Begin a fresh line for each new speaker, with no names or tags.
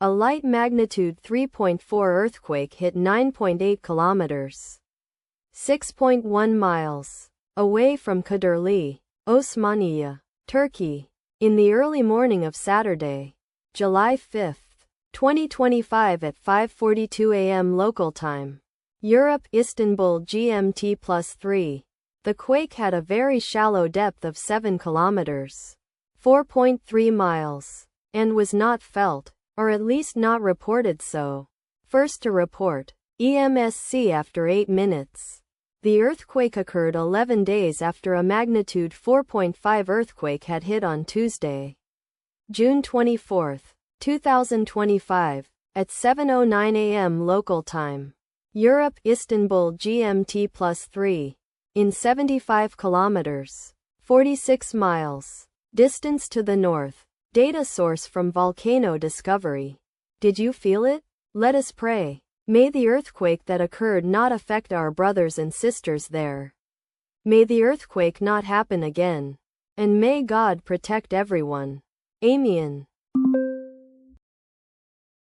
A light magnitude 3.4 earthquake hit 9.8 kilometers, 6.1 miles, away from Kadirli, Osmaniye, Turkey, in the early morning of Saturday, July 5, 2025 at 5:42 a.m. local time. Europe, Istanbul GMT +3. The quake had a very shallow depth of 7 kilometers, 4.3 miles, and was not felt, or at least not reported so. First to report, EMSC after 8 minutes. The earthquake occurred 11 days after a magnitude 4.5 earthquake had hit on Tuesday, June 24, 2025, at 7:09 a.m. local time. Europe, Istanbul GMT +3. In 75 kilometers, 46 miles, distance to the north. Data source from Volcano Discovery. Did you feel it? Let us pray. May the earthquake that occurred not affect our brothers and sisters there. May the earthquake not happen again. And may God protect everyone. Amen.